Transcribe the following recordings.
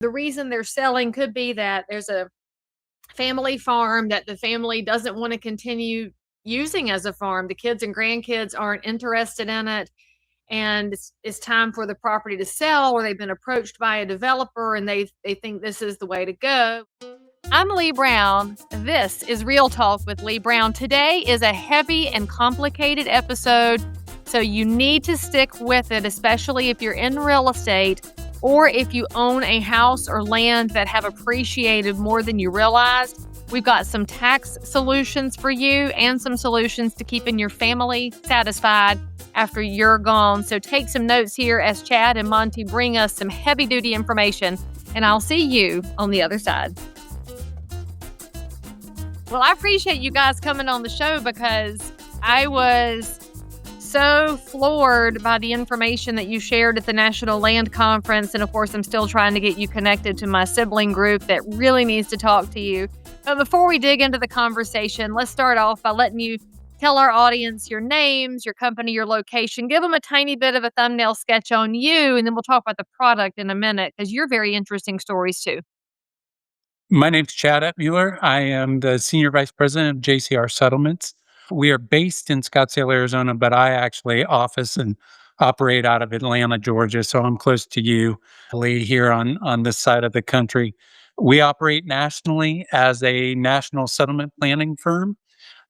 The reason they're selling could be that there's a family farm that the family doesn't want to continue using as a farm. The kids and grandkids aren't interested in it. And it's time for the property to sell, or they've been approached by a developer and they think this is the way to go. I'm Leigh Brown. This is Real Talk with Leigh Brown. Today is a heavy and complicated episode, so you need to stick with it, especially if you're in real estate or if you own a house or land that have appreciated more than you realized. We've got some tax solutions for you and some solutions to keeping your family satisfied after you're gone. So take some notes here as Chad and Monty bring us some heavy-duty information, and I'll see you on the other side. Well, I appreciate you guys coming on the show because I was so floored by the information that you shared at the National Land Conference. And of course, I'm still trying to get you connected to my sibling group that really needs to talk to you. But before we dig into the conversation, let's start off by letting you tell our audience your names, your company, your location. Give them a tiny bit of a thumbnail sketch on you, and then we'll talk about the product in a minute because you're very interesting stories too. My name's Chad Ettmueller. I am the Senior Vice President of JCR Settlements. We are based in Scottsdale, Arizona, but I actually office and operate out of Atlanta, Georgia. So I'm close to you, Leigh, here on this side of the country. We operate nationally as a national settlement planning firm.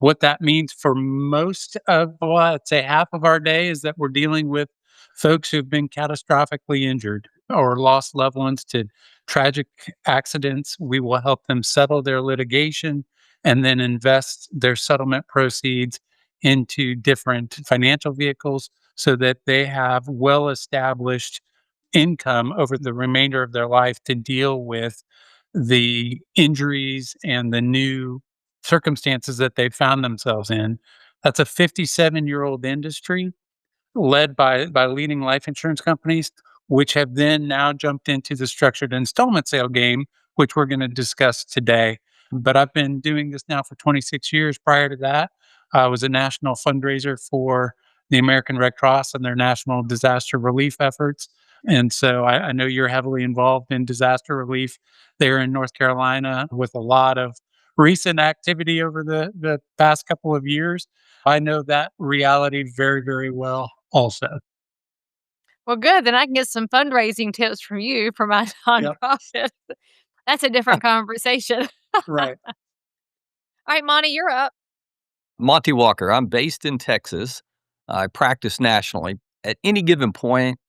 What that means for most of, well, I'd say half of our day is that we're dealing with folks who've been catastrophically injured or lost loved ones to tragic accidents. We will help them settle their litigation and then invest their settlement proceeds into different financial vehicles so that they have well-established income over the remainder of their life to deal with the injuries and the new circumstances that they found themselves in. That's a 57-year-old industry led by leading life insurance companies, which have then now jumped into the structured installment sale game, which we're going to discuss today. But I've been doing this now for 26 years. Prior to that, I was a national fundraiser for the American Red Cross and their national disaster relief efforts. And so I know you're heavily involved in disaster relief there in North Carolina with a lot of recent activity over the past couple of years. I know that reality very, very well also. Well, good. Then I can get some fundraising tips from you for my nonprofit. Yep. That's a different conversation. Right. All right, Monty, you're up. Monty Walker. I'm based in Texas. I practice nationally. At any given point,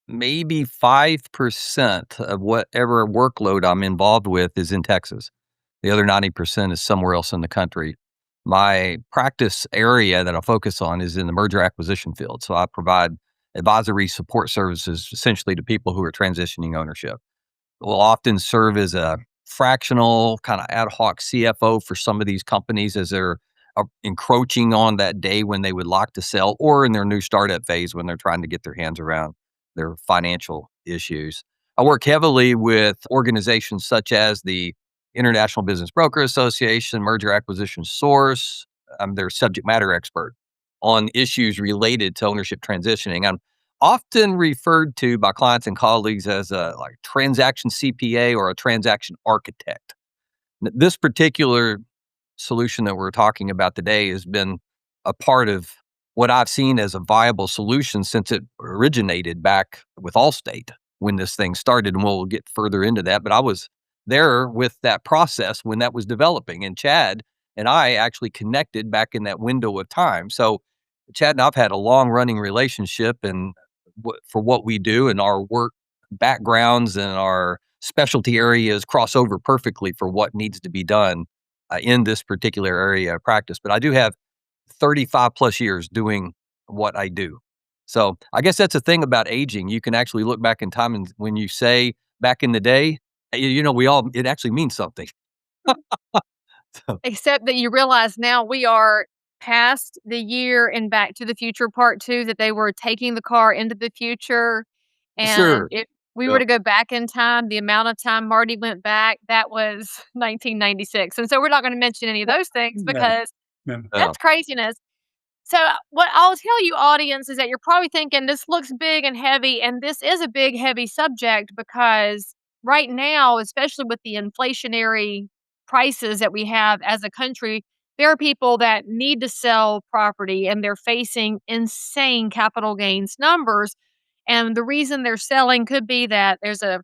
maybe 5% of whatever workload I'm involved with is in Texas. The other 90% is somewhere else in the country. My practice area that I focus on is in the merger acquisition field. So I provide advisory support services essentially to people who are transitioning ownership. We'll often serve as a fractional kind of ad hoc CFO for some of these companies as they're encroaching on that day when they would like to sell, or in their new startup phase when they're trying to get their hands around their financial issues. I work heavily with organizations such as the International Business Broker Association, Merger Acquisition Source. I'm their subject matter expert on issues related to ownership transitioning. I'm often referred to by clients and colleagues as a transaction CPA or a transaction architect. This particular solution that we're talking about today has been a part of what I've seen as a viable solution since it originated back with Allstate when this thing started, and we'll get further into that. But I was there with that process when that was developing, and Chad and I actually connected back in that window of time. So Chad and I've had a long-running relationship, and for what we do, and our work backgrounds and our specialty areas cross over perfectly for what needs to be done in this particular area of practice. But I do have 35 plus years doing what I do. So I guess that's the thing about aging. You can actually look back in time, and when you say back in the day, it actually means something. Except that you realize now we are past the year in Back to the Future Part 2 that they were taking the car into the future. And Sure. if we were to go back in time, the amount of time Marty went back, that was 1996. And so we're not going to mention any of those things because that's craziness. So what I'll tell you, audience, is that you're probably thinking this looks big and heavy, and this is a big, heavy subject because right now, especially with the inflationary prices that we have as a country, there are people that need to sell property and they're facing insane capital gains numbers. And the reason they're selling could be that there's a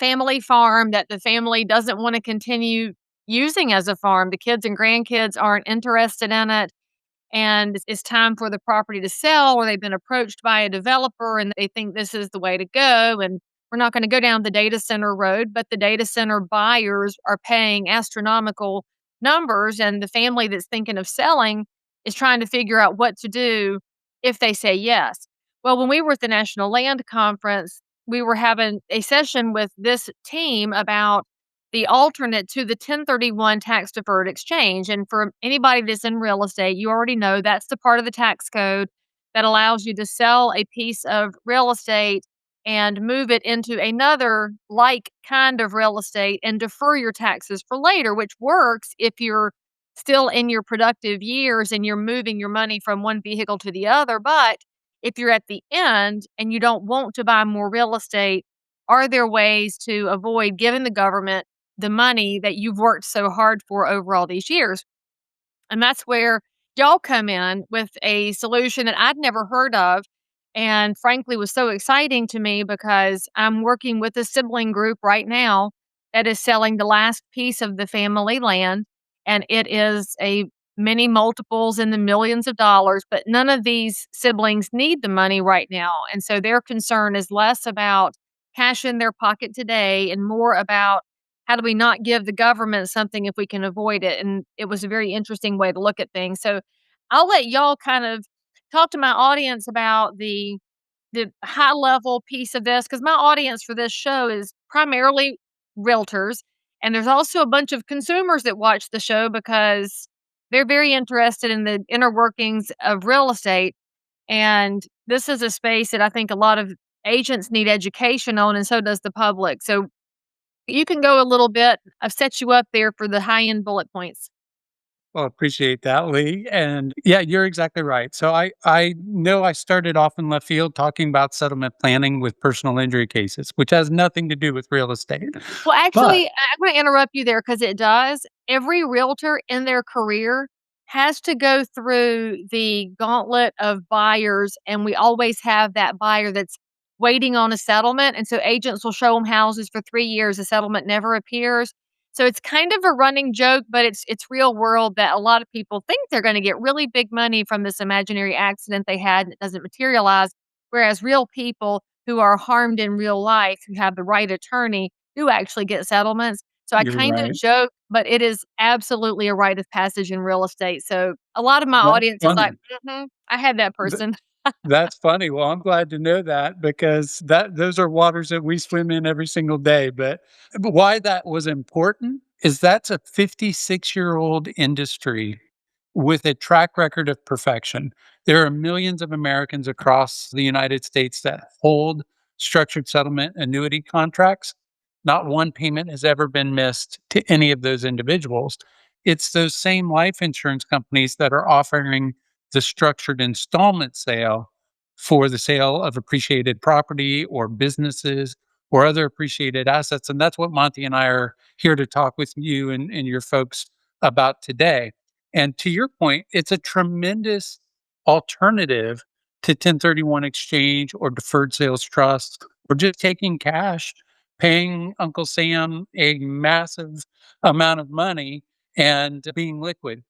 family farm that the family doesn't want to continue using as a farm. The kids and grandkids aren't interested in it, and it's time for the property to sell, or they've been approached by a developer and they think this is the way to go. And we're not going to go down the data center road, but the data center buyers are paying astronomical numbers. And the family that's thinking of selling is trying to figure out what to do if they say yes. Well, when we were at the National Land Conference, we were having a session with this team about the alternate to the 1031 tax deferred exchange. And for anybody that's in real estate, you already know that's the part of the tax code that allows you to sell a piece of real estate and move it into another like kind of real estate and defer your taxes for later, which works if you're still in your productive years and you're moving your money from one vehicle to the other. But if you're at the end and you don't want to buy more real estate, are there ways to avoid giving the government the money that you've worked so hard for over all these years? And that's where y'all come in with a solution that I'd never heard of. And frankly, was so exciting to me because I'm working with a sibling group right now that is selling the last piece of the family land. And it is a many multiples in the millions of dollars, but none of these siblings need the money right now. And so their concern is less about cash in their pocket today and more about how do we not give the government something if we can avoid it? And it was a very interesting way to look at things. So I'll let y'all kind of talk to my audience about the high level piece of this because my audience for this show is primarily realtors. And there's also a bunch of consumers that watch the show because they're very interested in the inner workings of real estate. And this is a space that I think a lot of agents need education on, and so does the public. So you can go a little bit. I've set you up there for the high-end bullet points. Well, appreciate that, Lee. And yeah, you're exactly right. So I know I started off in left field talking about settlement planning with personal injury cases, which has nothing to do with real estate. Well, But actually, I'm gonna interrupt you there because it does. Every realtor in their career has to go through the gauntlet of buyers, and we always have that buyer that's waiting on a settlement, and so agents will show them houses for 3 years, the settlement never appears. So it's kind of a running joke, but it's real world that a lot of people think they're gonna get really big money from this imaginary accident they had, and it doesn't materialize, whereas real people who are harmed in real life, who have the right attorney, do actually get settlements. So I you're kind of right. joke, but it is absolutely a rite of passage in real estate. So a lot of my That's audience is like, funny. I had that Th- person. That's funny. Well, I'm glad to know that because those are waters that we swim in every single day. But why that was important is that's a 56-year-old industry with a track record of perfection. There are millions of Americans across the United States that hold structured settlement annuity contracts. Not one payment has ever been missed to any of those individuals. It's those same life insurance companies that are offering the structured installment sale for the sale of appreciated property or businesses or other appreciated assets. And that's what Monty and I are here to talk with you and your folks about today. And to your point, it's a tremendous alternative to 1031 exchange or deferred sales trust or just taking cash, paying Uncle Sam a massive amount of money and being liquid.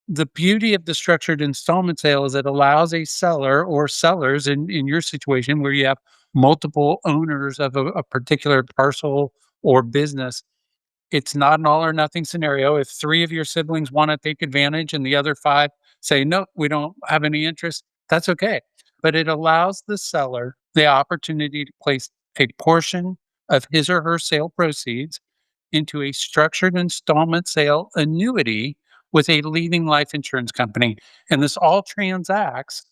The beauty of the structured installment sale is it allows a seller or sellers in your situation where you have multiple owners of a particular parcel or business. It's not an all or nothing scenario. If three of your siblings want to take advantage and the other five say, no, we don't have any interest, that's okay. But it allows the seller the opportunity to place a portion of his or her sale proceeds into a structured installment sale annuity with a leading life insurance company. And this all transacts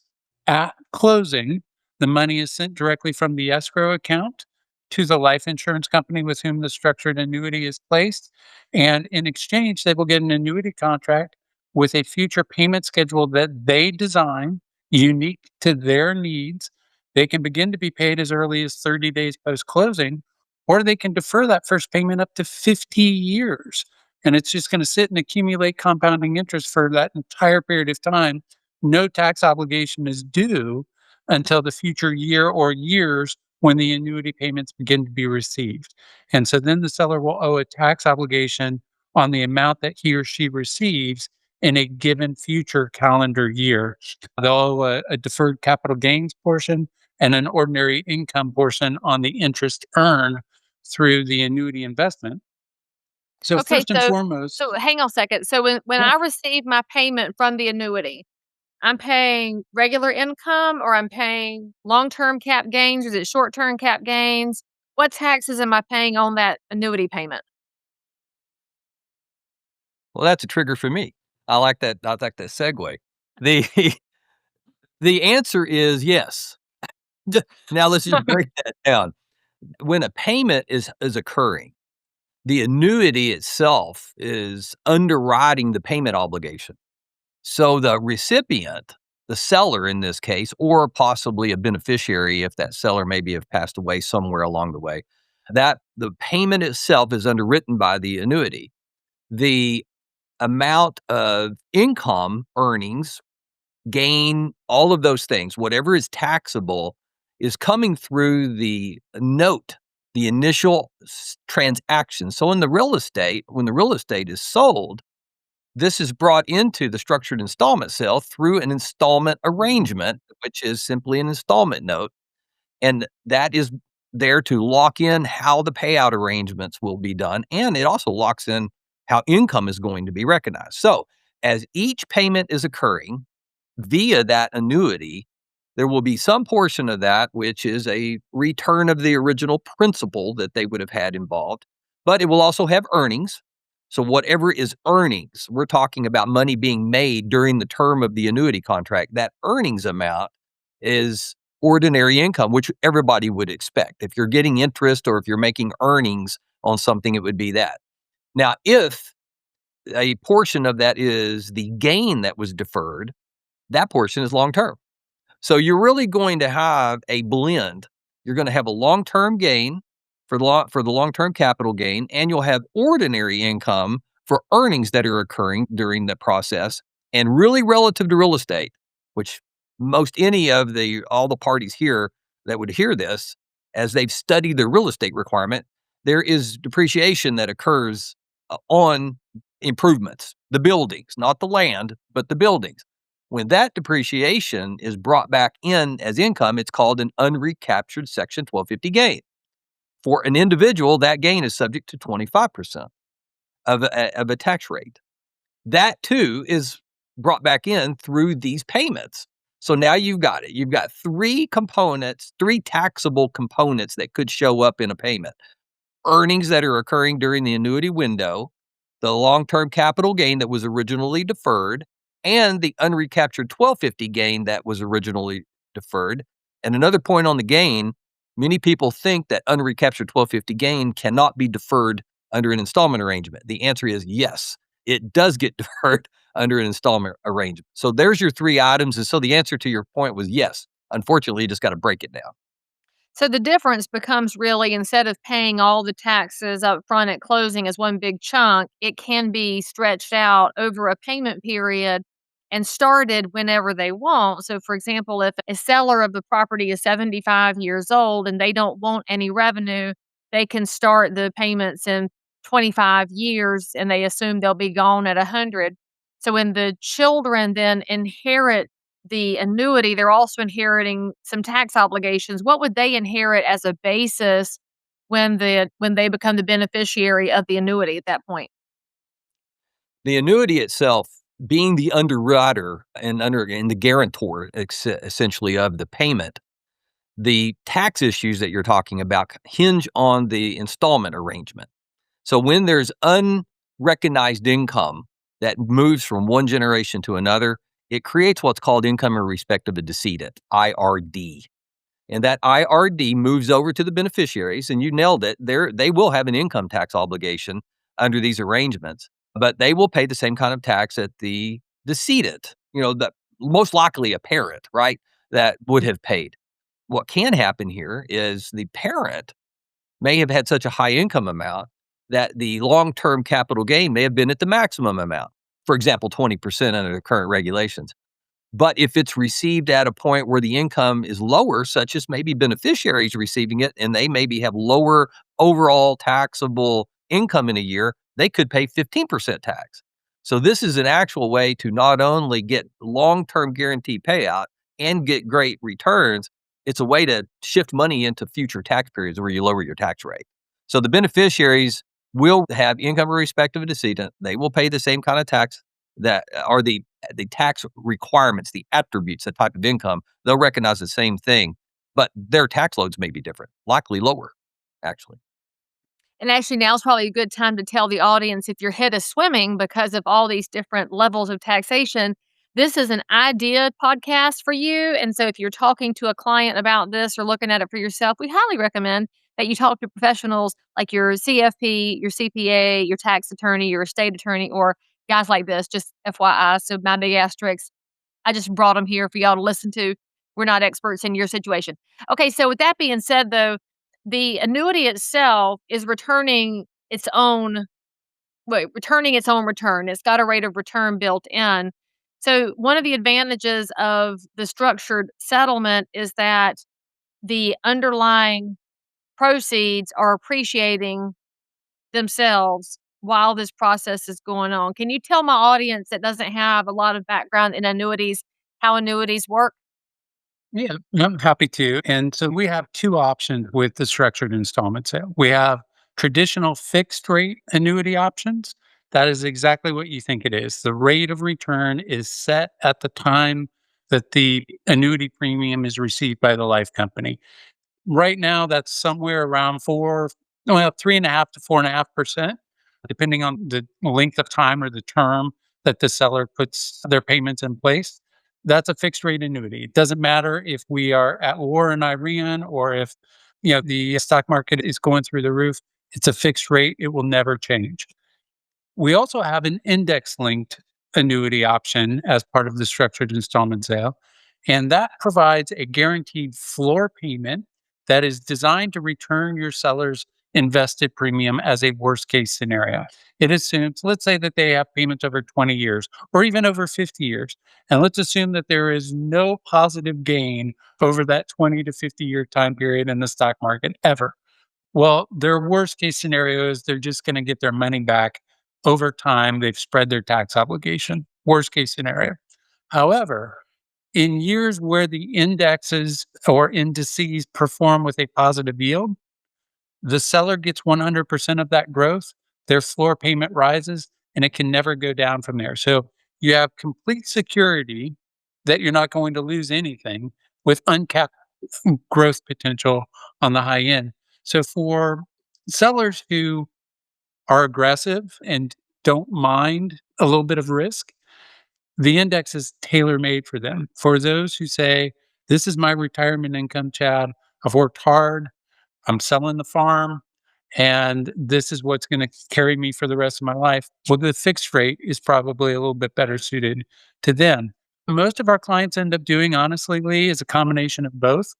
at closing. The money is sent directly from the escrow account to the life insurance company with whom the structured annuity is placed. And in exchange, they will get an annuity contract with a future payment schedule that they design unique to their needs. They can begin to be paid as early as 30 days post closing or they can defer that first payment up to 50 years. And it's just going to sit and accumulate compounding interest for that entire period of time. No tax obligation is due until the future year or years when the annuity payments begin to be received. And so then the seller will owe a tax obligation on the amount that he or she receives in a given future calendar year. They'll owe a deferred capital gains portion and an ordinary income portion on the interest earned through the annuity investment. So Okay, first and so foremost, hang on a second. So when yeah, I receive my payment from the annuity, I'm paying regular income or I'm paying long-term cap gains? Is it short-term cap gains? What taxes am I paying on that annuity payment? Well, that's a trigger for me. I like that. I like that segue. The the answer is yes. Now let's just break that down. When a payment is occurring, the annuity itself is underwriting the payment obligation. So the recipient, the seller in this case, or possibly a beneficiary if that seller maybe have passed away somewhere along the way, that the payment itself is underwritten by the annuity. The amount of income, earnings, gain, all of those things, whatever is taxable is coming through the note, the initial transaction. So in the real estate, when the real estate is sold, this is brought into the structured installment sale through an installment arrangement, which is simply an installment note. And that is there to lock in how the payout arrangements will be done. And it also locks in how income is going to be recognized. So as each payment is occurring via that annuity, there will be some portion of that which is a return of the original principal that they would have had involved, but it will also have earnings. So whatever is earnings, we're talking about money being made during the term of the annuity contract. That earnings amount is ordinary income, which everybody would expect. If you're getting interest or if you're making earnings on something, it would be that. Now, if a portion of that is the gain that was deferred, that portion is long term. So you're really going to have a blend. You're going to have a long-term gain for the long-term capital gain, and you'll have ordinary income for earnings that are occurring during the process. And really relative to real estate, which most any of all the parties here that would hear this, as they've studied the real estate requirement, there is depreciation that occurs on improvements, the buildings, not the land, but the buildings. When that depreciation is brought back in as income, it's called an unrecaptured Section 1250 gain. For an individual, that gain is subject to 25% of a tax rate. That too is brought back in through these payments. So now you've got it. You've got three components, three taxable components that could show up in a payment. Earnings that are occurring during the annuity window, the long-term capital gain that was originally deferred, and the unrecaptured 1250 gain that was originally deferred. And another point on the gain, many people think that unrecaptured 1250 gain cannot be deferred under an installment arrangement. The answer is yes, it does get deferred under an installment arrangement. So there's your three items. And so the answer to your point was yes. Unfortunately, you just got to break it down. So the difference becomes really instead of paying all the taxes up front at closing as one big chunk, it can be stretched out over a payment period and started whenever they want. So, for example, if a seller of the property is 75 years old and they don't want any revenue, they can start the payments in 25 years and they assume they'll be gone at 100. So when the children then inherit the annuity, they're also inheriting some tax obligations. What would they inherit as a basis when they become the beneficiary of the annuity at that point? The annuity itself, being the underwriter and the guarantor essentially of the payment, the tax issues that you're talking about hinge on the installment arrangement. So when there's unrecognized income that moves from one generation to another, it creates what's called income in respect of a decedent, IRD. And that IRD moves over to the beneficiaries, and you nailed it. They will have an income tax obligation under these arrangements, but they will pay the same kind of tax that the decedent, that most likely a parent, right, that would have paid. What can happen here is the parent may have had such a high income amount that the long-term capital gain may have been at the maximum amount. For example, 20% under the current regulations. But if it's received at a point where the income is lower, such as maybe beneficiaries receiving it, and they maybe have lower overall taxable income in a year, they could pay 15% tax. So this is an actual way to not only get long-term guaranteed payout and get great returns, it's a way to shift money into future tax periods where you lower your tax rate. So the beneficiaries will have income irrespective of decedent. They will pay the same kind of tax that are the tax requirements, the attributes, the type of income. They'll recognize the same thing, but their tax loads may be different, likely lower, actually. And actually, now's probably a good time to tell the audience if your head is swimming because of all these different levels of taxation, this is an idea podcast for you. And so if you're talking to a client about this or looking at it for yourself, we highly recommend that you talk to professionals like your CFP, your CPA, your tax attorney, your estate attorney, or guys like this, just FYI. So my big asterisks, I just brought them here for y'all to listen to. We're not experts in your situation. Okay, so with that being said, though, the annuity itself is returning its own return. It's got a rate of return built in. So one of the advantages of the structured settlement is that the underlying proceeds are appreciating themselves while this process is going on. Can you tell my audience that doesn't have a lot of background in annuities how annuities work? Yeah, I'm happy to. And so we have two options with the structured installment sale. We have traditional fixed rate annuity options. That is exactly what you think it is. The rate of return is set at the time that the annuity premium is received by the life company. Right now, that's somewhere around 3.5 to 4.5%, depending on the length of time or the term that the seller puts their payments in place. That's a fixed rate annuity. It doesn't matter if we are at war in Iran or if the stock market is going through the roof. It's a fixed rate. It will never change. We also have an index linked annuity option as part of the structured installment sale. And that provides a guaranteed floor payment that is designed to return your seller's invested premium as a worst case scenario. It assumes, let's say that they have payments over 20 years or even over 50 years. And let's assume that there is no positive gain over that 20 to 50-year time period in the stock market ever. Well, their worst case scenario is they're just going to get their money back over time. They've spread their tax obligation. Worst case scenario. However, in years where the indexes or indices perform with a positive yield, the seller gets 100% of that growth. Their floor payment rises and it can never go down from there. So you have complete security that you're not going to lose anything with uncapped growth potential on the high end. So for sellers who are aggressive and don't mind a little bit of risk, the index is tailor made for them. For those who say, this is my retirement income, Chad, I've worked hard, I'm selling the farm, and this is what's going to carry me for the rest of my life. Well, the fixed rate is probably a little bit better suited to them. Most of our clients end up doing, honestly, Lee, is a combination of both.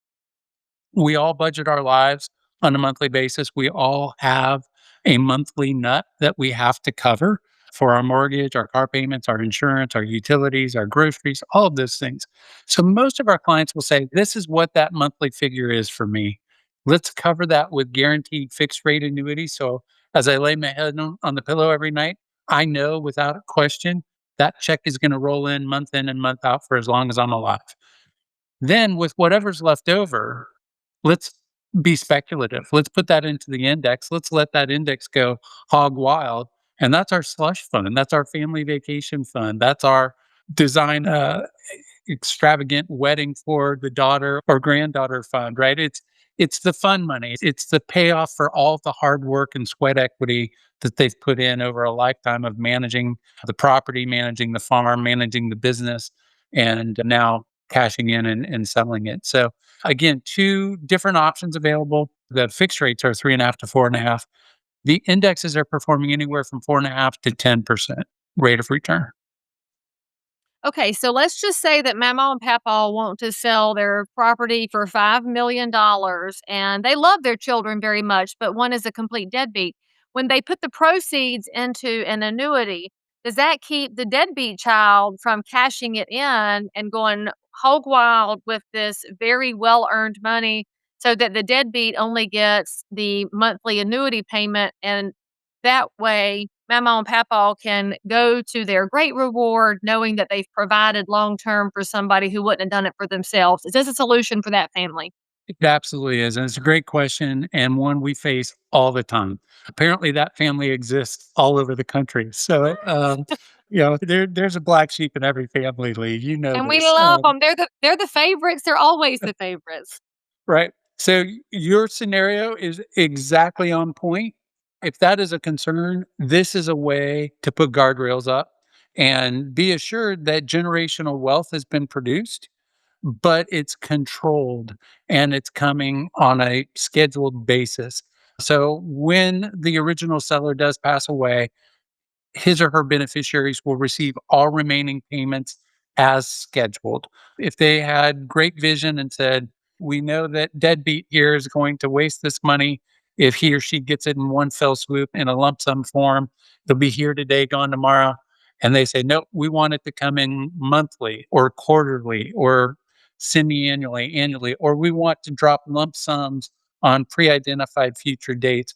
We all budget our lives on a monthly basis. We all have a monthly nut that we have to cover for our mortgage, our car payments, our insurance, our utilities, our groceries, all of those things. So most of our clients will say, this is what that monthly figure is for me. Let's cover that with guaranteed fixed rate annuity. So as I lay my head on the pillow every night, I know without a question that check is going to roll in and month out for as long as I'm alive. Then with whatever's left over, let's be speculative. Let's put that into the index. Let's let that index go hog wild. And that's our slush fund. That's our family vacation fund. That's our design extravagant wedding for the daughter or granddaughter fund, right? It's the fun money. It's the payoff for all the hard work and sweat equity that they've put in over a lifetime of managing the property, managing the farm, managing the business, and now cashing in and selling it. So again, two different options available. The fixed rates are 3.5 to 4.5. The indexes are performing anywhere from 4.5 to 10% rate of return. Okay, so let's just say that Mama and Papa want to sell their property for $5 million and they love their children very much, but one is a complete deadbeat. When they put the proceeds into an annuity, does that keep the deadbeat child from cashing it in and going hog wild with this very well earned money so that the deadbeat only gets the monthly annuity payment? And that way, Mama and Papa can go to their great reward knowing that they've provided long term for somebody who wouldn't have done it for themselves. Is this a solution for that family? It absolutely is. And it's a great question and one we face all the time. Apparently, that family exists all over the country. So, there's a black sheep in every family, Lee. You know And we this. love them. They're the favorites. They're always the favorites. Right. So your scenario is exactly on point. If that is a concern, this is a way to put guardrails up and be assured that generational wealth has been produced, but it's controlled and it's coming on a scheduled basis. So when the original seller does pass away, his or her beneficiaries will receive all remaining payments as scheduled. If they had great vision and said, we know that deadbeat here is going to waste this money if he or she gets it in one fell swoop in a lump sum form, they'll be here today, gone tomorrow. And they say, nope, we want it to come in monthly or quarterly or semi annually, or we want to drop lump sums on pre identified future dates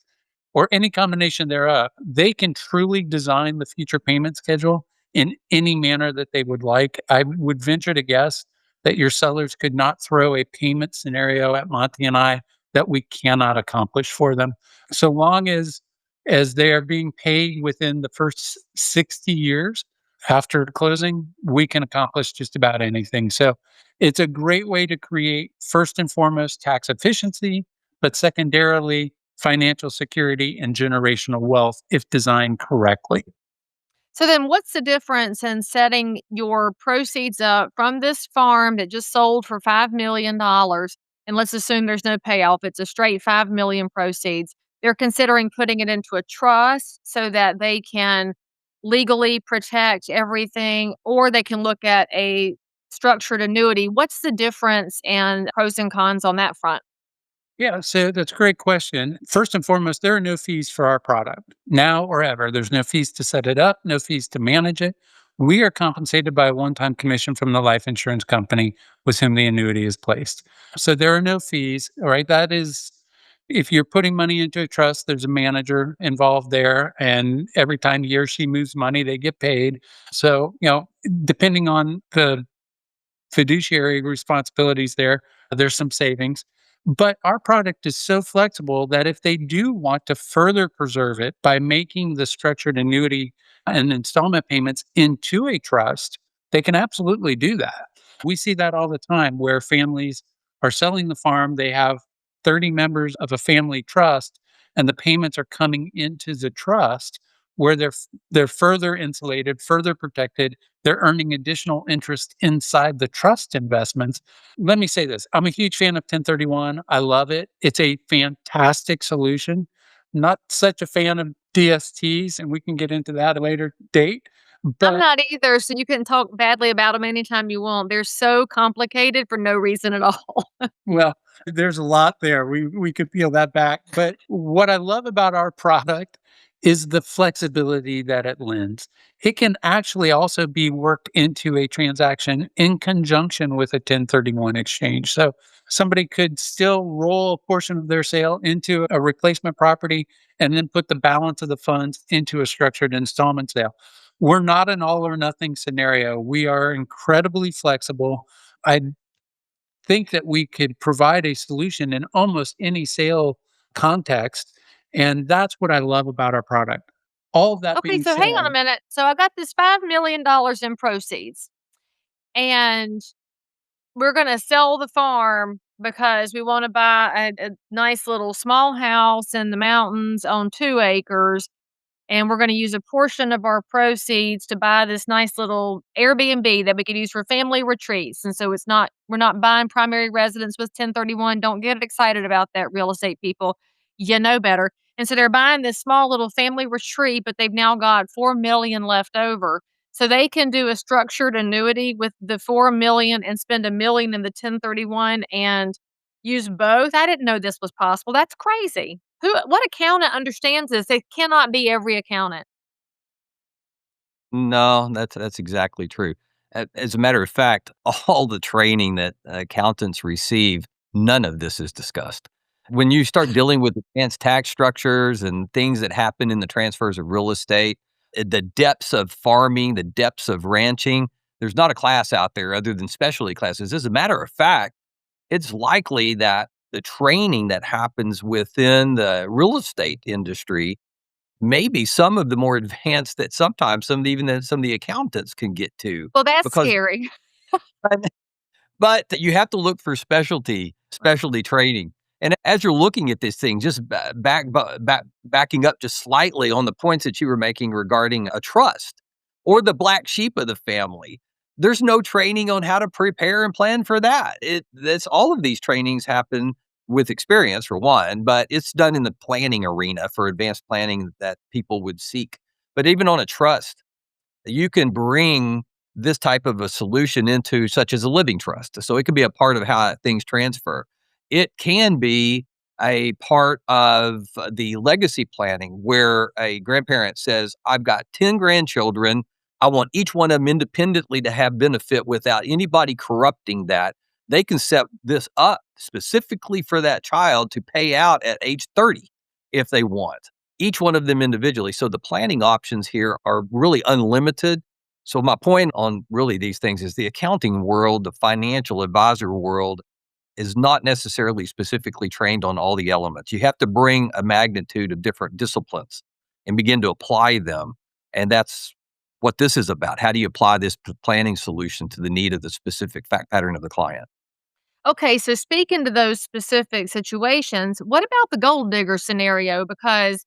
or any combination thereof, they can truly design the future payment schedule in any manner that they would like. I would venture to guess that your sellers could not throw a payment scenario at Monty and I that we cannot accomplish for them. So long as they are being paid within the first 60 years after closing, we can accomplish just about anything. So it's a great way to create, first and foremost, tax efficiency, but secondarily, financial security and generational wealth if designed correctly. So then what's the difference in setting your proceeds up from this farm that just sold for $5 million, and let's assume there's no payoff, it's a straight 5 million proceeds. They're considering putting it into a trust so that they can legally protect everything, or they can look at a structured annuity. What's the difference and pros and cons on that front? Yeah, so that's a great question. First and foremost, there are no fees for our product now or ever. There's no fees to set it up, no fees to manage it. We are compensated by a one time commission from the life insurance company with whom the annuity is placed. So there are no fees. All right. That is, if you're putting money into a trust, there's a manager involved there. And every time he or she moves money, they get paid. So, depending on the fiduciary responsibilities there. There's some savings. But our product is so flexible that if they do want to further preserve it by making the structured annuity and installment payments into a trust, they can absolutely do that. We see that all the time where families are selling the farm, they have 30 members of a family trust, and the payments are coming into the trust where they're further insulated, further protected, they're earning additional interest inside the trust investments. Let me say this. I'm a huge fan of 1031. I love it. It's a fantastic solution. Not such a fan of DSTs, and we can get into that at a later date. I'm But not either, so you can talk badly about them anytime you want. They're so complicated for no reason at all. well, there's a lot there. We could peel that back. But what I love about our product is the flexibility that it lends. It can actually also be worked into a transaction in conjunction with a 1031 exchange. So somebody could still roll a portion of their sale into a replacement property and then put the balance of the funds into a structured installment sale. We're not an all or nothing scenario. We are incredibly flexible. I think that we could provide a solution in almost any sale context. And that's what I love about our product. All of that Okay, being so hang on a said, minute. So I got this $5 million in proceeds, and we're gonna sell the farm because we wanna buy a nice little small house in the mountains on 2 acres, and we're gonna use a portion of our proceeds to buy this nice little Airbnb that we could use for family retreats, and so we're not buying primary residence with 1031. Don't get excited about that, real estate people. You know better. And so they're buying this small little family retreat, but they've now got $4 million left over. So they can do a structured annuity with the 4 million and spend 1 million in the 1031 and use both. I didn't know this was possible. That's crazy. What accountant understands this? It cannot be every accountant. No, that's exactly true. As a matter of fact, all the training that accountants receive, none of this is discussed. When you start dealing with advanced tax structures and things that happen in the transfers of real estate, the depths of farming, the depths of ranching, there's not a class out there other than specialty classes. As a matter of fact, it's likely that the training that happens within the real estate industry maybe some of the more advanced that sometimes some of the accountants can get to Well, that's because scary. but you have to look for specialty training. And as you're looking at this thing, just backing up just slightly on the points that you were making regarding a trust or the black sheep of the family, there's no training on how to prepare and plan for that. That's all of these trainings happen with experience for one, but it's done in the planning arena for advanced planning that people would seek. But even on a trust, you can bring this type of a solution into such as a living trust. So it can be a part of how things transfer. It can be a part of the legacy planning where a grandparent says, I've got 10 grandchildren. I want each one of them independently to have benefit without anybody corrupting that. They can set this up specifically for that child to pay out at age 30 if they want, each one of them individually. So the planning options here are really unlimited. So my point on really these things is the accounting world, the financial advisor world is not necessarily specifically trained on all the elements. You have to bring a magnitude of different disciplines and begin to apply them. And that's what this is about. How do you apply this planning solution to the need of the specific fact pattern of the client? Okay, so speaking to those specific situations, what about the gold digger scenario? Because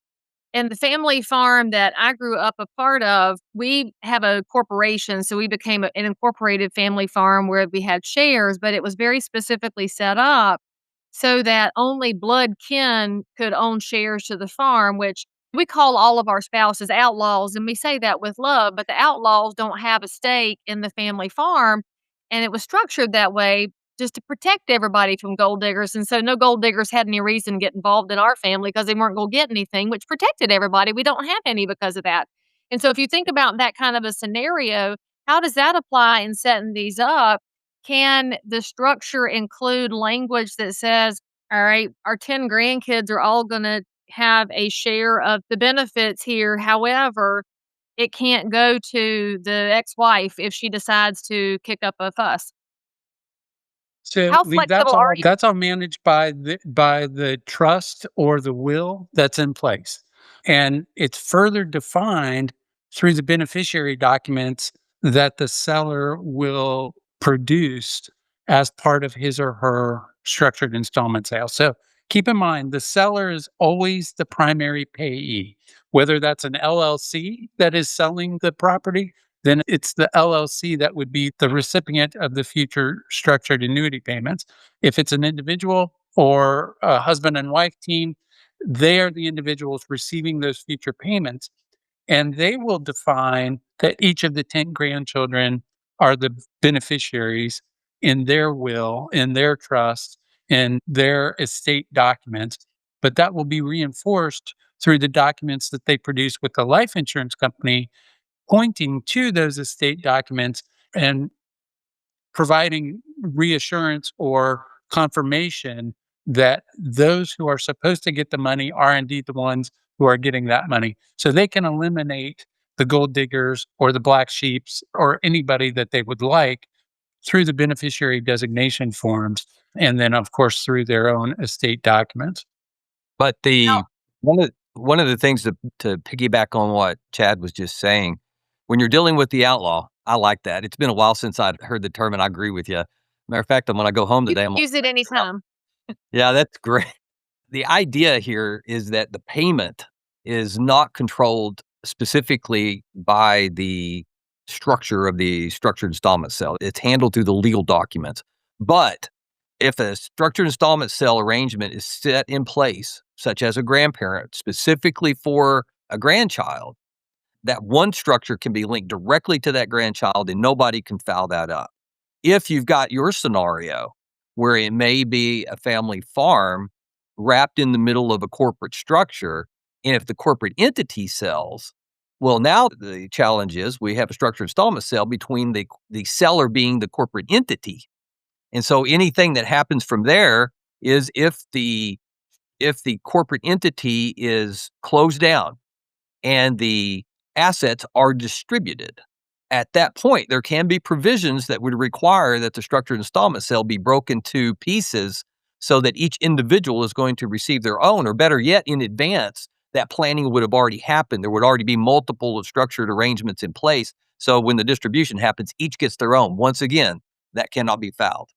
in the family farm that I grew up a part of, we have a corporation, so we became an incorporated family farm where we had shares, but it was very specifically set up so that only blood kin could own shares to the farm, which we call all of our spouses outlaws, and we say that with love, but the outlaws don't have a stake in the family farm, and it was structured that way just to protect everybody from gold diggers, and so no gold diggers had any reason to get involved in our family because they weren't gonna get anything, which protected everybody. We don't have any because of that. And so if you think about that kind of a scenario, how does that apply in setting these up? Can the structure include language that says, "All right, our 10 grandkids are all gonna have a share of the benefits here. However, it can't go to the ex-wife if she decides to kick up a fuss." So, How Lee, flexible are you? that's all managed by the trust or the will that's in place, and it's further defined through the beneficiary documents that the seller will produce as part of his or her structured installment sale. So, keep in mind the seller is always the primary payee, whether that's an LLC that is selling the property, then it's the LLC that would be the recipient of the future structured annuity payments. If it's an individual or a husband and wife team, they are the individuals receiving those future payments. And they will define that each of the 10 grandchildren are the beneficiaries in their will, in their trust, in their estate documents. But that will be reinforced through the documents that they produce with the life insurance company pointing to those estate documents and providing reassurance or confirmation that those who are supposed to get the money are indeed the ones who are getting that money. So they can eliminate the gold diggers or the black sheeps or anybody that they would like through the beneficiary designation forms. And then, of course, through their own estate documents. But Now, one of the things to piggyback on what Chad was just saying, when you're dealing with the outlaw, I like that. It's been a while since I'd heard the term, and I agree with you. Matter of fact, when I go home you today, can use it anytime. yeah, that's great. The idea here is that the payment is not controlled specifically by the structure of the structured installment sale. It's handled through the legal documents. But if a structured installment sale arrangement is set in place, such as a grandparent, specifically for a grandchild, that one structure can be linked directly to that grandchild and nobody can foul that up. If you've got your scenario where it may be a family farm wrapped in the middle of a corporate structure, and if the corporate entity sells, well, now the challenge is we have a structured installment sale between the seller being the corporate entity. And so anything that happens from there is if the corporate entity is closed down and the assets are distributed, at that point, there can be provisions that would require that the structured installment sale be broken to pieces so that each individual is going to receive their own, or better yet, in advance, that planning would have already happened. There would already be multiple structured arrangements in place. So when the distribution happens, each gets their own. Once again, that cannot be fouled.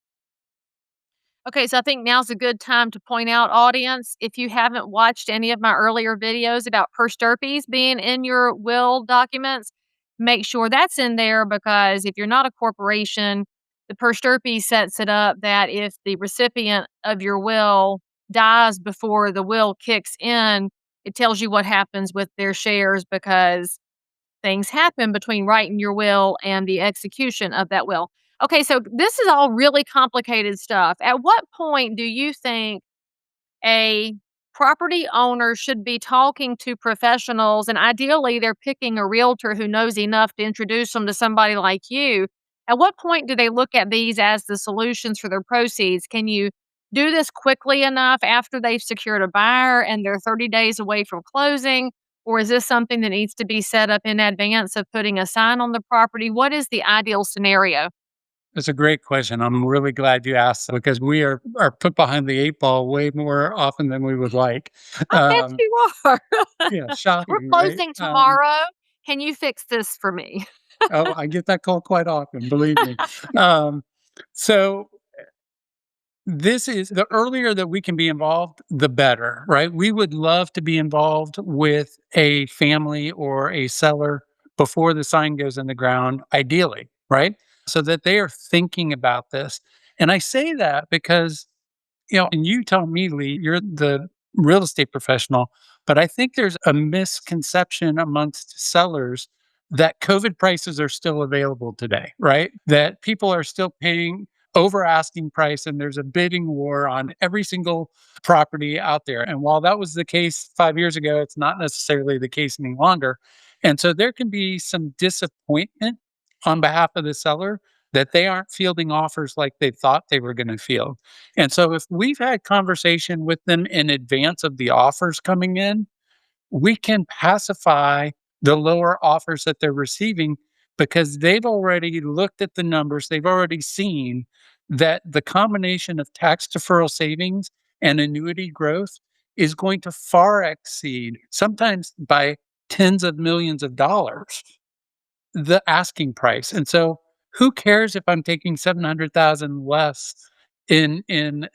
Okay, so I think now's a good time to point out, audience, if you haven't watched any of my earlier videos about persterpes being in your will documents, make sure that's in there, because if you're not a corporation, the persterpe sets it up that if the recipient of your will dies before the will kicks in, it tells you what happens with their shares, because things happen between writing your will and the execution of that will. Okay, so this is all really complicated stuff. At what point do you think a property owner should be talking to professionals, and ideally they're picking a realtor who knows enough to introduce them to somebody like you? At what point do they look at these as the solutions for their proceeds? Can you do this quickly enough after they've secured a buyer and they're 30 days away from closing? Or is this something that needs to be set up in advance of putting a sign on the property? What is the ideal scenario? That's a great question. I'm really glad you asked because we are put behind the eight ball way more often than we would like. I bet Um, you are. yeah, We're shocking, right? closing tomorrow. Can you fix this for me? Oh, I get that call quite often, believe me. Um, so this is the earlier that we can be involved, the better, right? We would love to be involved with a family or a seller before the sign goes in the ground, ideally, right? So that they are thinking about this. And I say that because, and you tell me, Lee, you're the real estate professional, but I think there's a misconception amongst sellers that COVID prices are still available today, right? That people are still paying over asking price and there's a bidding war on every single property out there. And while that was the case 5 years ago, it's not necessarily the case any longer. And so there can be some disappointment on behalf of the seller that they aren't fielding offers like they thought they were going to field. And so if we've had conversation with them in advance of the offers coming in, we can pacify the lower offers that they're receiving because they've already looked at the numbers. They've already seen that the combination of tax deferral savings and annuity growth is going to far exceed, sometimes by tens of millions of dollars, the asking price. And so who cares if I'm taking 700,000 less in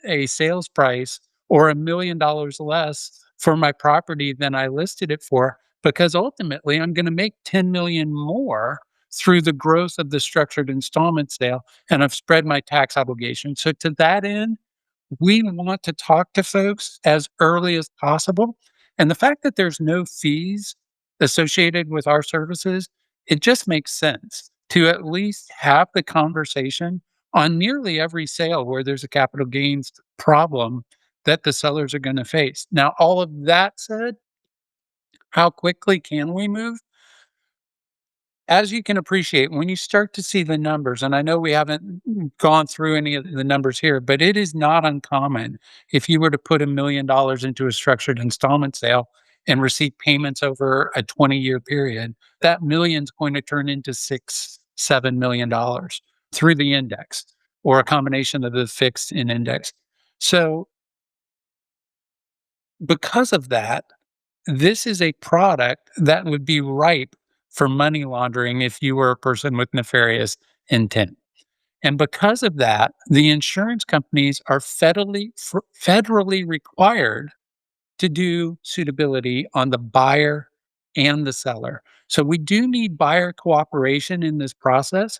a sales price or $1 million less for my property than I listed it for, because ultimately I'm going to make 10 million more through the growth of the structured installment sale and I've spread my tax obligation. So to that end, we want to talk to folks as early as possible. And the fact that there's no fees associated with our services, it just makes sense to at least have the conversation on nearly every sale where there's a capital gains problem that the sellers are going to face. Now, all of that said, how quickly can we move? As you can appreciate, when you start to see the numbers, and I know we haven't gone through any of the numbers here, but it is not uncommon if you were to put $1 million into a structured installment sale and receive payments over a 20-year period, that million's going to turn into $6, $7 million through the index or a combination of the fixed and index. So because of that, this is a product that would be ripe for money laundering if you were a person with nefarious intent. And because of that, the insurance companies are federally required to do suitability on the buyer and the seller. So we do need buyer cooperation in this process.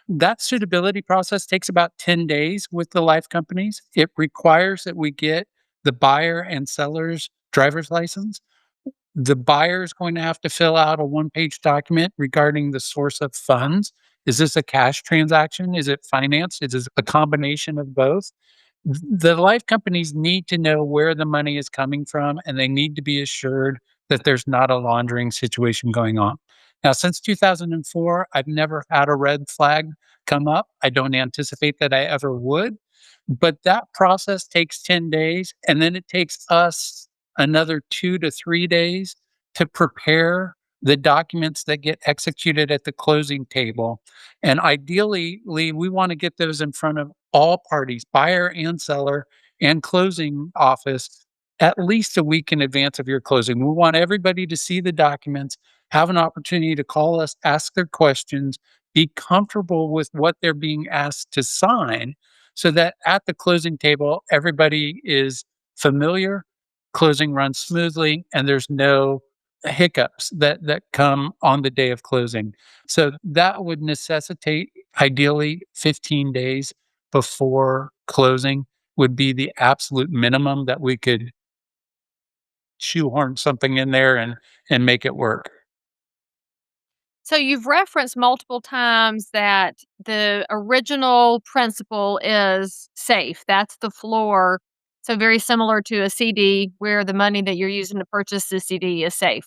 That suitability process takes about 10 days with the life companies. It requires that we get the buyer and seller's driver's license. The buyer is going to have to fill out a one-page document regarding the source of funds. Is this a cash transaction? Is it finance? Is it a combination of both? The life companies need to know where the money is coming from, and they need to be assured that there's not a laundering situation going on. Now, since 2004, I've never had a red flag come up. I don't anticipate that I ever would. But that process takes 10 days, and then it takes us another 2 to 3 days to prepare the documents that get executed at the closing table. And ideally, Lee, we want to get those in front of all parties, buyer and seller and closing office, at least a week in advance of your closing. We want everybody to see the documents, have an opportunity to call us, ask their questions, be comfortable with what they're being asked to sign so that at the closing table, everybody is familiar, closing runs smoothly, and there's no hiccups that come on the day of closing. So that would necessitate ideally 15 days before closing would be the absolute minimum that we could shoehorn something in there and make it work. So you've referenced multiple times that the original principle is safe. That's the floor. So very similar to a CD where the money that you're using to purchase the CD is safe.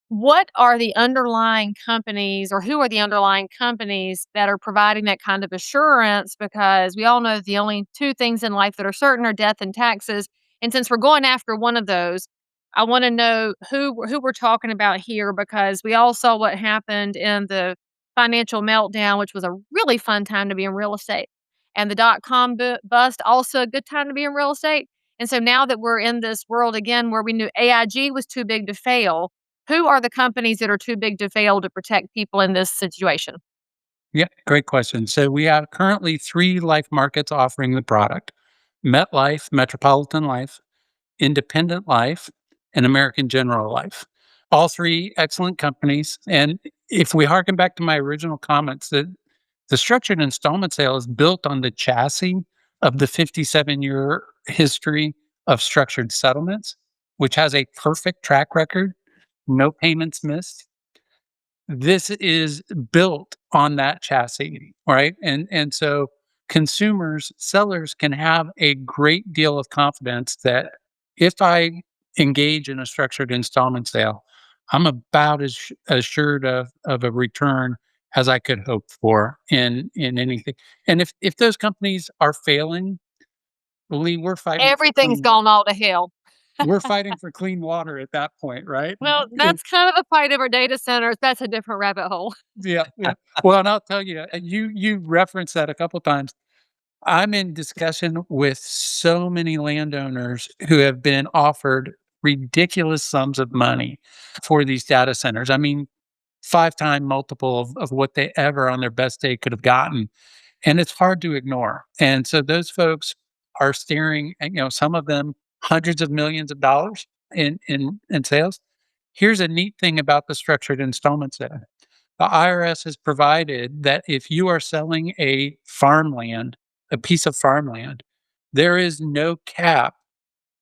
What are the underlying companies or who are the underlying companies that are providing that kind of assurance? Because we all know that the only two things in life that are certain are death and taxes. And since we're going after one of those, I want to know who we're talking about here because we all saw what happened in the financial meltdown, which was a really fun time to be in real estate. And the dot-com bust, also a good time to be in real estate. And so now that we're in this world again where we knew AIG was too big to fail, who are the companies that are too big to fail to protect people in this situation? Yeah, great question. So we have currently 3 life markets offering the product: MetLife, Metropolitan Life, Independent Life, and American General Life. All 3 excellent companies. And if we harken back to my original comments, that the structured installment sale is built on the chassis of the 57-year history of structured settlements, which has a perfect track record, no payments missed. This is built on that chassis, right? And so consumers, sellers can have a great deal of confidence that if I engage in a structured installment sale, I'm about as assured of a return as I could hope for in anything. And if those companies are failing, Lee, Everything's gone all to hell. we're fighting for clean water at that point, right? Well, that's kind of the fight of our data centers. That's a different rabbit hole. Yeah, yeah. Well, and I'll tell you, you referenced that a couple times. I'm in discussion with so many landowners who have been offered ridiculous sums of money for these data centers. I mean, 5-time multiple of what they ever on their best day could have gotten. And it's hard to ignore. And so those folks are staring at, some of them hundreds of millions of dollars in sales. Here's a neat thing about the structured installment sale. The IRS has provided that if you are selling a piece of farmland, there is no cap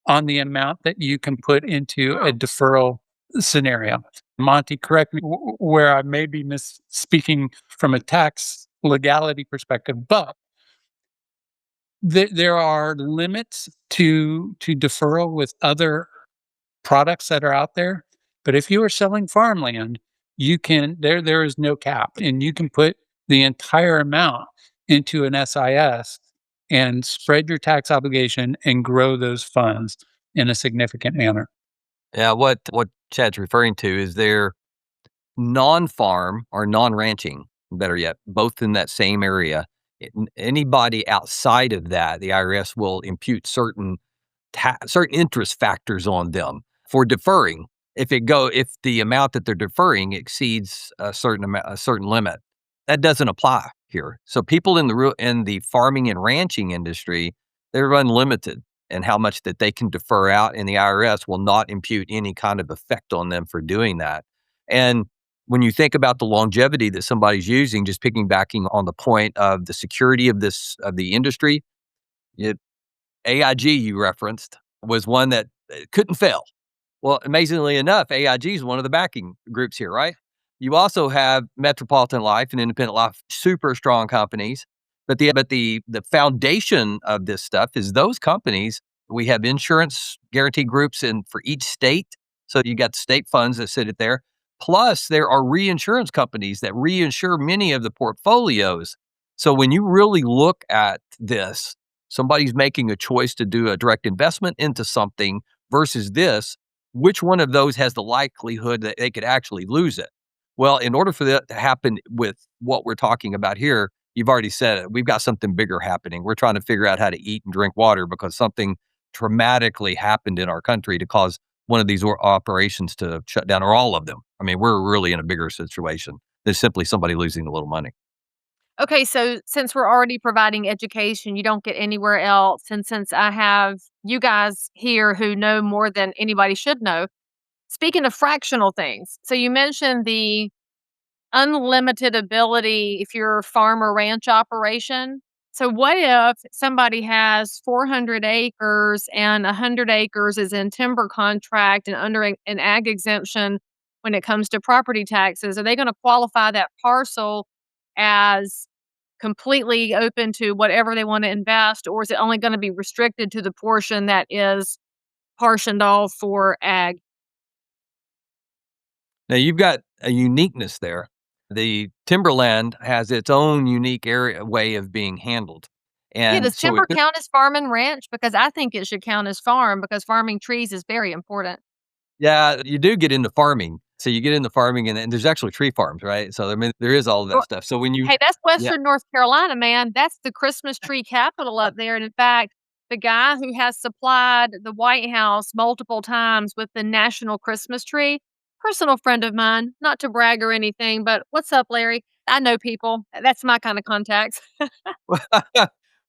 on the amount that you can put into a deferral scenario. Monty, correct me where I may be misspeaking from a tax legality perspective, but there are limits to deferral with other products that are out there. But if you are selling farmland, there is no cap, and you can put the entire amount into an SIS and spread your tax obligation and grow those funds in a significant manner. Yeah, what Chad's referring to is their non-farm or non-ranching, better yet, both in that same area. Anybody outside of that, the IRS will impute certain interest factors on them for deferring. If the amount that they're deferring exceeds a certain limit, that doesn't apply here. So people in the farming and ranching industry, they're unlimited in how much that they can defer out, and the IRS will not impute any kind of effect on them for doing that. And when you think about the longevity that somebody's using, just piggybacking on the point of the security of the industry, AIG you referenced was one that couldn't fail. Well, amazingly enough, AIG is one of the backing groups here, right? You also have Metropolitan Life and Independent Life, super strong companies. But the foundation of this stuff is those companies. We have insurance guarantee groups for each state. So you got state funds that sit it there. Plus, there are reinsurance companies that reinsure many of the portfolios. So when you really look at this, somebody's making a choice to do a direct investment into something versus this, which one of those has the likelihood that they could actually lose it? Well, in order for that to happen with what we're talking about here, you've already said it. We've got something bigger happening. We're trying to figure out how to eat and drink water because something dramatically happened in our country to cause one of these operations to shut down, or all of them. I mean, we're really in a bigger situation than simply somebody losing a little money. Okay, so since we're already providing education, you don't get anywhere else. And since I have you guys here who know more than anybody should know, speaking of fractional things, so you mentioned the unlimited ability if you're a farm or ranch operation. So what if somebody has 400 acres and 100 acres is in timber contract and under an ag exemption when it comes to property taxes? Are they going to qualify that parcel as completely open to whatever they want to invest, or is it only going to be restricted to the portion that is portioned off for ag? Now, you've got a uniqueness there. The Timberland has its own unique area way of being handled. Yeah, And does so it timber count as farm and ranch? Because I think it should count as farm because farming trees is very important. Yeah, you do get into farming. So you get into farming and there's actually tree farms, right? So I mean, there is all of that Well, stuff. So when you hey, that's yeah. Western North Carolina, man. That's the Christmas tree capital up there. And in fact, the guy who has supplied the White House multiple times with the national Christmas tree, personal friend of mine, not to brag or anything, but what's up, Larry? I know people. That's my kind of contacts.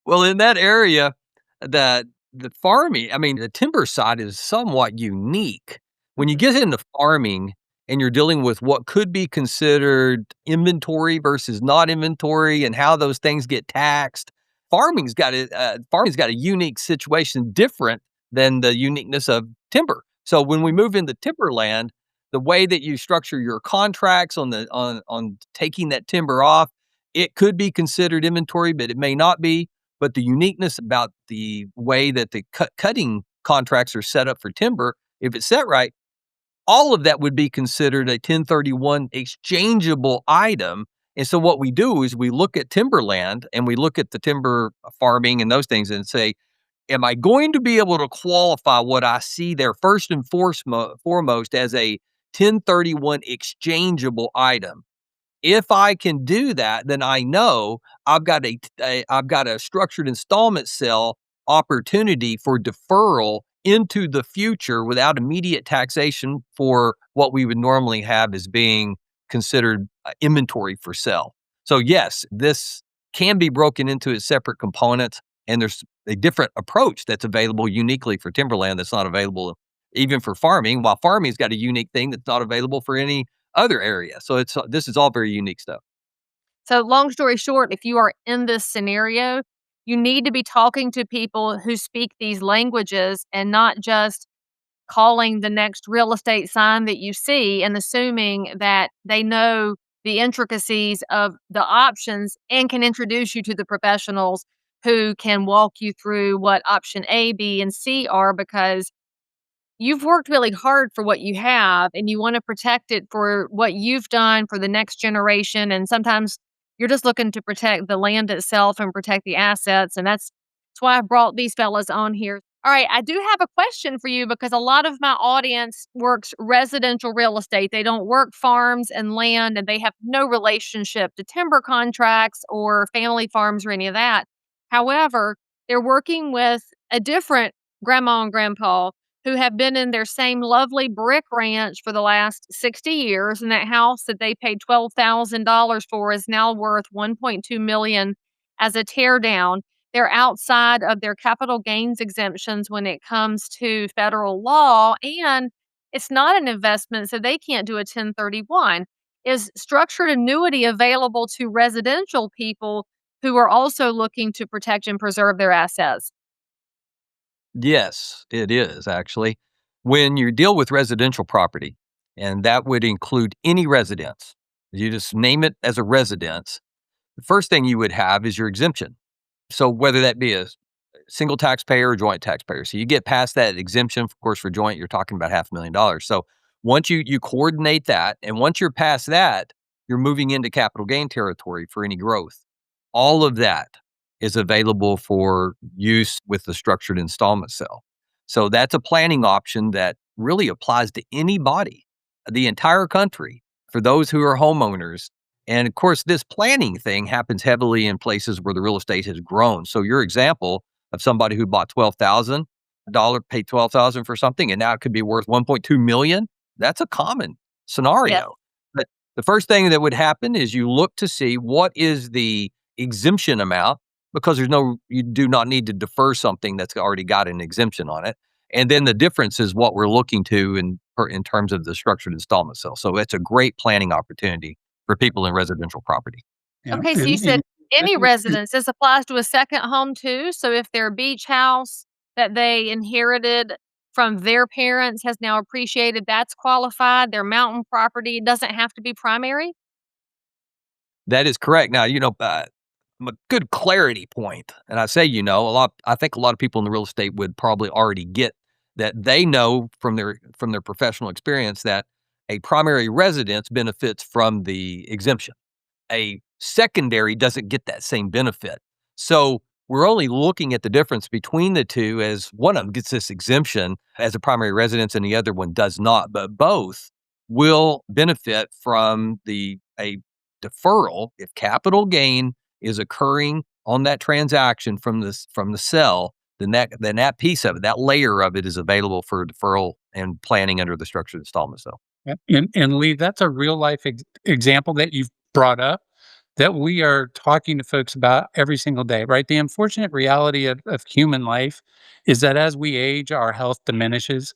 Well, in that area, the the farming, I mean, the timber side is somewhat unique. When you Mhm. get into farming and you're dealing with what could be considered inventory versus not inventory and how those things get taxed, farming's got a unique situation different than the uniqueness of timber. So when we move into timberland, the way that you structure your contracts on taking that timber off, it could be considered inventory, but it may not be. But the uniqueness about the way that the cutting contracts are set up for timber, if it's set right, all of that would be considered a 1031 exchangeable item. And so what we do is we look at timberland and we look at the timber farming and those things and say, am I going to be able to qualify what I see there first and foremost as a 1031 exchangeable item? If I can do that, then I know I've got a structured installment sale opportunity for deferral into the future without immediate taxation for what we would normally have as being considered inventory for sale. So yes, this can be broken into its separate components, and there's a different approach that's available uniquely for timberland that's not available even for farming, while farming's got a unique thing that's not available for any other area. So this is all very unique stuff. So, long story short, if you are in this scenario, you need to be talking to people who speak these languages and not just calling the next real estate sign that you see and assuming that they know the intricacies of the options and can introduce you to the professionals who can walk you through what option A, B, and C are because you've worked really hard for what you have and you want to protect it for what you've done for the next generation. And sometimes you're just looking to protect the land itself and protect the assets. And that's why I brought these fellas on here. All right, I do have a question for you because a lot of my audience works residential real estate. They don't work farms and land, and they have no relationship to timber contracts or family farms or any of that. However, they're working with a different grandma and grandpa who have been in their same lovely brick ranch for the last 60 years, and that house that they paid $12,000 for is now worth $1.2 million as a tear down. They're outside of their capital gains exemptions when it comes to federal law, and it's not an investment, so they can't do a 1031. Is structured annuity available to residential people who are also looking to protect and preserve their assets? Yes, it is actually. When you deal with residential property, and that would include any residence, you just name it as a residence, the first thing you would have is your exemption. So whether that be a single taxpayer or joint taxpayer. So you get past that exemption, of course, for joint, you're talking about $500,000. So once you coordinate that, and once you're past that, you're moving into capital gain territory for any growth. All of that is available for use with the structured installment sale. So that's a planning option that really applies to anybody, the entire country, for those who are homeowners. And of course, this planning thing happens heavily in places where the real estate has grown. So your example of somebody who bought $12,000, paid $12,000 for something, and now it could be worth 1.2 million. That's a common Yes. scenario. But the first thing that would happen is you look to see what is the exemption amount, because you do not need to defer something that's already got an exemption on it. And then the difference is what we're looking to in terms of the structured installment sale. So it's a great planning opportunity for people in residential property. Yeah. Okay, so you said any residence. This applies to a second home too. So if their beach house that they inherited from their parents has now appreciated, that's qualified. Their mountain property doesn't have to be primary. That is correct. Now, a good clarity point, and I say, I think a lot of people in the real estate would probably already get that. They know from their professional experience that a primary residence benefits from the exemption. A secondary doesn't get that same benefit. So we're only looking at the difference between the two, as one of them gets this exemption as a primary residence and the other one does not, but both will benefit from a deferral if capital gain is occurring on that transaction from the sale. Then that piece of it, that layer of it, is available for deferral and planning under the structured installment sale. Yeah. And Lee, that's a real life example that you've brought up that we are talking to folks about every single day, right? The unfortunate reality of human life is that as we age, our health diminishes.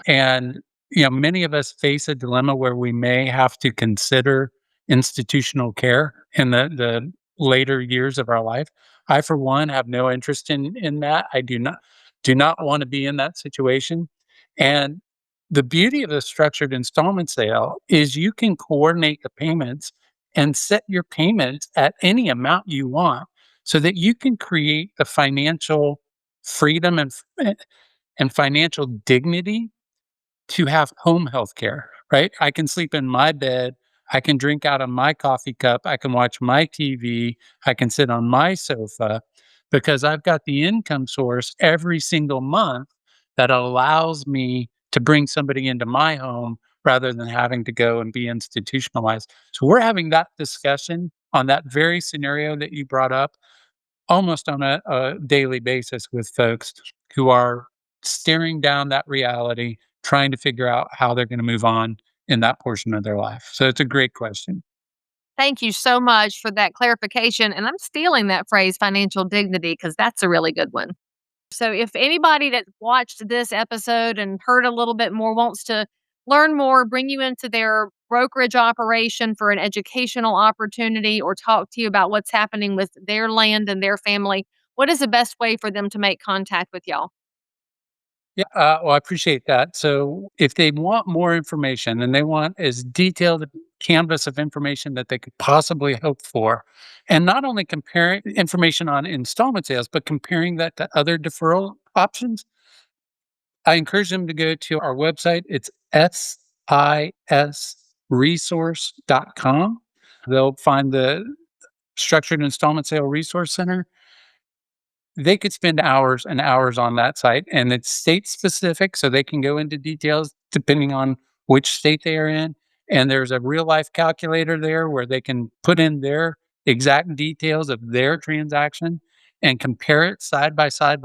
And, many of us face a dilemma where we may have to consider institutional care in the later years of our life. I, for one, have no interest in that. I do not want to be in that situation. And the beauty of the structured installment sale is you can coordinate the payments and set your payments at any amount you want so that you can create the financial freedom and financial dignity to have home health care, right? I can sleep in my bed. I can drink out of my coffee cup. I can watch my TV. I can sit on my sofa because I've got the income source every single month that allows me to bring somebody into my home rather than having to go and be institutionalized. So we're having that discussion on that very scenario that you brought up almost on a daily basis with folks who are staring down that reality, trying to figure out how they're going to move on in that portion of their life. So it's a great question. Thank you so much for that clarification. And I'm stealing that phrase, financial dignity, because that's a really good one. So if anybody that watched this episode and heard a little bit more wants to learn more, bring you into their brokerage operation for an educational opportunity, or talk to you about what's happening with their land and their family, what is the best way for them to make contact with y'all? Yeah, well, I appreciate that. So, if they want more information and they want as detailed a canvas of information that they could possibly hope for, and not only comparing information on installment sales, but comparing that to other deferral options, I encourage them to go to our website. It's sisresource.com. They'll find the Structured Installment Sale Resource Center. They could spend hours and hours on that site, and it's state specific, so they can go into details depending on which state they are in. And there's a real life calculator there where they can put in their exact details of their transaction and compare it side by side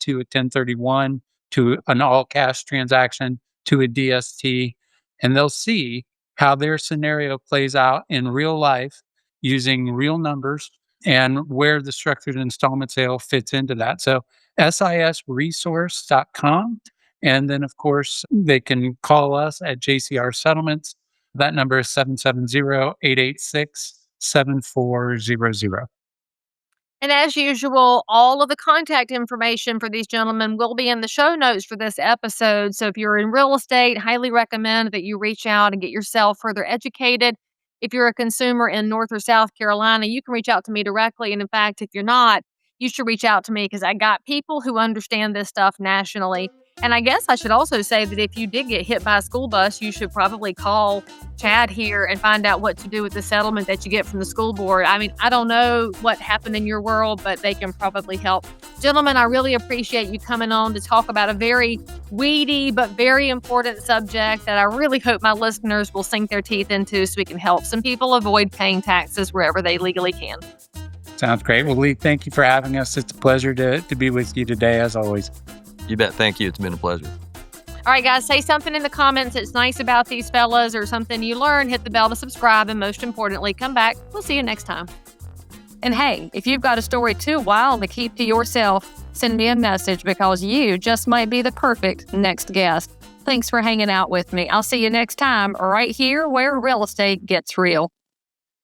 to a 1031, to an all cash transaction, to a DST. And they'll see how their scenario plays out in real life using real numbers and where the structured installment sale fits into that. So sisresource.com. And then, of course, they can call us at JCR Settlements. That number is 770-886-7400. And as usual, all of the contact information for these gentlemen will be in the show notes for this episode. So if you're in real estate, highly recommend that you reach out and get yourself further educated. If you're a consumer in North or South Carolina, you can reach out to me directly. And in fact, if you're not, you should reach out to me because I got people who understand this stuff nationally. And I guess I should also say that if you did get hit by a school bus, you should probably call Chad here and find out what to do with the settlement that you get from the school board. I mean, I don't know what happened in your world, but they can probably help. Gentlemen, I really appreciate you coming on to talk about a very weedy but very important subject that I really hope my listeners will sink their teeth into so we can help some people avoid paying taxes wherever they legally can. Sounds great. Well, Leigh, thank you for having us. It's a pleasure to be with you today, as always. You bet. Thank you. It's been a pleasure. All right, guys, say something in the comments that's nice about these fellas or something you learned. Hit the bell to subscribe. And most importantly, come back. We'll see you next time. And hey, if you've got a story too wild to keep to yourself, send me a message because you just might be the perfect next guest. Thanks for hanging out with me. I'll see you next time right here where real estate gets real.